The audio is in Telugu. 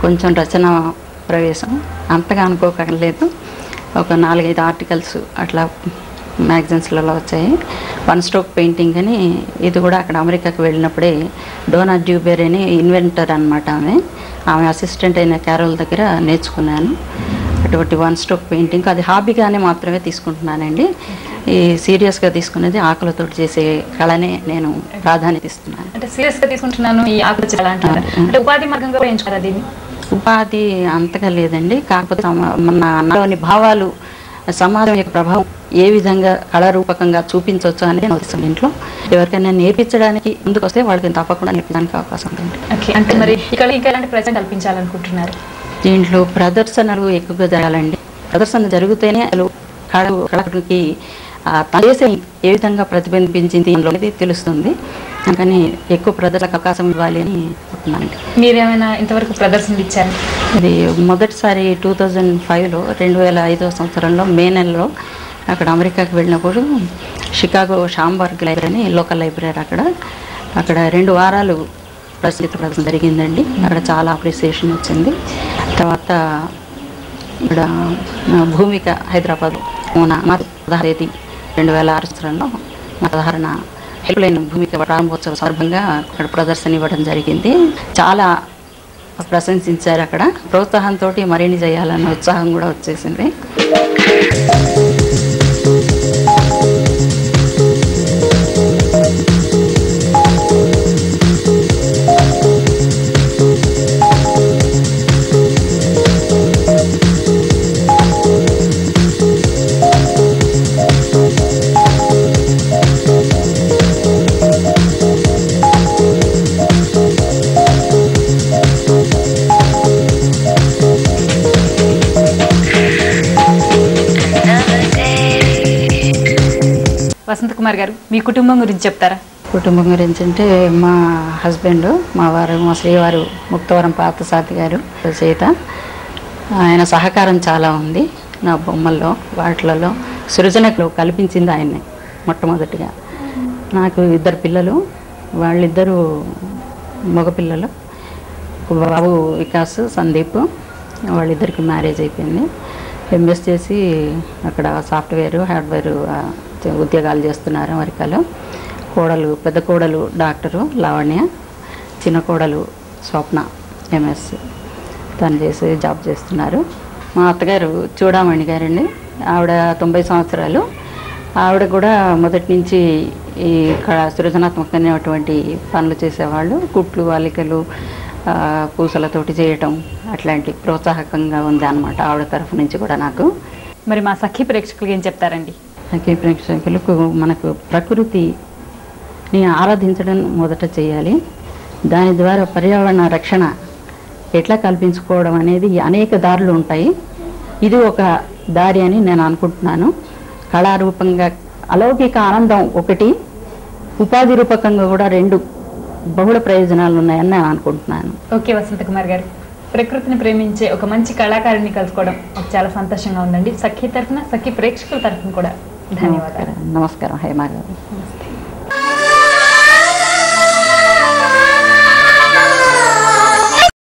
కొంచెం రచన ప్రవేశం అంతగా అనుకోకర్లేదు. ఒక 4-5 ఆర్టికల్స్ అట్లా మ్యాగజైన్స్లలో వచ్చాయి. వన్ స్ట్రోక్ పెయింటింగ్ అని, ఇది కూడా అక్కడ అమెరికాకి వెళ్ళినప్పుడే డోనా డ్యూబెర్ అని ఇన్వెంటర్ అనమాట. ఆమె అసిస్టెంట్ అయిన క్యారోల్ దగ్గర నేర్చుకున్నాను. అటువంటి వన్ స్ట్రోక్ పెయింటింగ్ అది హాబీగానే మాత్రమే తీసుకుంటున్నానండి. ఈ సీరియస్గా తీసుకునేది ఆకులతో చేసే కళనే నేను ప్రాధాన్యత ఇస్తున్నాను. అంటే సీరియస్గా తీసుకుంటున్నాను ఈ ఆకుల కళ అంటే ఉపాధి మార్గంగా ఎంచుకోరా దీన్ని? ఉపాధి అంతగా లేదండి. కాకపోతే మన నాలోని భావాలు సమాజం యొక్క ప్రభావం ఏ విధంగా కళారూపకంగా చూపించవచ్చు అనేది నేను ఇంట్లో ఎవరికైనా నేర్పించడానికి ముందుకు వస్తే వాళ్ళకి తప్పకుండా నేర్పించడానికి అవకాశం ఉంది. అంటే మరి ఇక్కడ ఇంకా ఎలాంటి ప్రయత్నం కల్పించాలనుకుంటున్నారు? దీంట్లో ప్రదర్శనలు ఎక్కువగా జరగాలండి. ప్రదర్శన జరిగితేనే కళకి తన దేశం ఏ విధంగా ప్రతిబింబించింది అనేది తెలుస్తుంది. అందుకని ఎక్కువ ప్రదర్శనకు అవకాశం ఇవ్వాలి అని చెప్తున్నానండి. మీరేమైనా ఇంతవరకు ప్రదర్శనలు ఇచ్చారు? ఇది మొదటిసారి 2005లో 2005వ సంవత్సరంలో మే నెలలో అక్కడ అమెరికాకి వెళ్ళినప్పుడు షికాగో షాంబర్గ్ లైబ్రరీ అని లోకల్ లైబ్రరీ అక్కడ 2 వారాలు ప్రదర్శన జరిగిందండి. అక్కడ చాలా అప్రిసియేషన్ వచ్చింది. తర్వాత ఇక్కడ భూమిక హైదరాబాద్ మార్చి 16 2006 సంవత్సరంలో సాధారణ హెల్ప్లైన్ భూమిక ప్రారంభోత్సవ సందర్భంగా అక్కడ ప్రదర్శన ఇవ్వడం జరిగింది. చాలా ప్రశంసించారు. అక్కడ ప్రోత్సాహంతో మరిన్ని చేయాలన్న ఉత్సాహం కూడా వచ్చేసింది. వసంత కుమార్ గారు, మీ కుటుంబం గురించి చెప్తారా? కుటుంబం గురించి అంటే మా హస్బెండ్, మా శ్రీవారు ముక్తవరం పార్థసారథి గారు రచయిత. ఆయన సహకారం చాలా ఉంది నా బొమ్మల్లో, వాటిలలో సృజనకు కల్పించింది ఆయన్నే మొట్టమొదటిగా. నాకు 2 పిల్లలు, వాళ్ళిద్దరూ మగపిల్లలు. బాబు వికాస్, సందీప్. వాళ్ళిద్దరికి మ్యారేజ్ అయిపోయింది. ఎంఎస్ చేసి అక్కడ సాఫ్ట్వేర్ హార్డ్వేర్ ఉద్యోగాలు చేస్తున్నారు అమెరికాలో. పెద్ద కోడలు డాక్టరు లావణ్య, చిన్న కోడలు స్వప్న ఎంఎస్ తను చేసి జాబ్ చేస్తున్నారు. మా అత్తగారు చూడామణి గారండి. ఆవిడ 90 సంవత్సరాలు. ఆవిడ కూడా మొదటి నుంచి ఈ సృజనాత్మకమైనటువంటి పనులు చేసేవాళ్ళు. కుట్లు, అల్లికలు, పూసలతోటి చేయటం అట్లాంటి ప్రోత్సాహకంగా ఉంది అన్నమాట ఆవిడ తరఫు నుంచి కూడా నాకు. మరి మా సఖీ ప్రేక్షకులకి ఏం చెప్తారండి? సఖీ ప్రేక్షకులకు మనకు ప్రకృతిని ఆరాధించడం మొదట చేయాలి. దాని ద్వారా పర్యావరణ రక్షణ ఎట్లా కల్పించుకోవడం అనేది అనేక దారులు ఉంటాయి. ఇది ఒక దారి అని నేను అనుకుంటున్నాను. కళారూపంగా అలౌకిక ఆనందం ఒకటి, ఉపాధి రూపకంగా కూడా 2 బహుళ ప్రయోజనాలు ఉన్నాయని నేను అనుకుంటున్నాను. ఓకే వసంత కుమార్ గారు, ప్రకృతిని ప్రేమించే ఒక మంచి కళాకారుని కలుసుకోవడం నాకు చాలా సంతోషంగా ఉందండి. సఖీ తరఫున, సఖీ ప్రేక్షకుల తరఫున కూడా ధన్యవాదాలు. నమస్కారం హేమ గారు.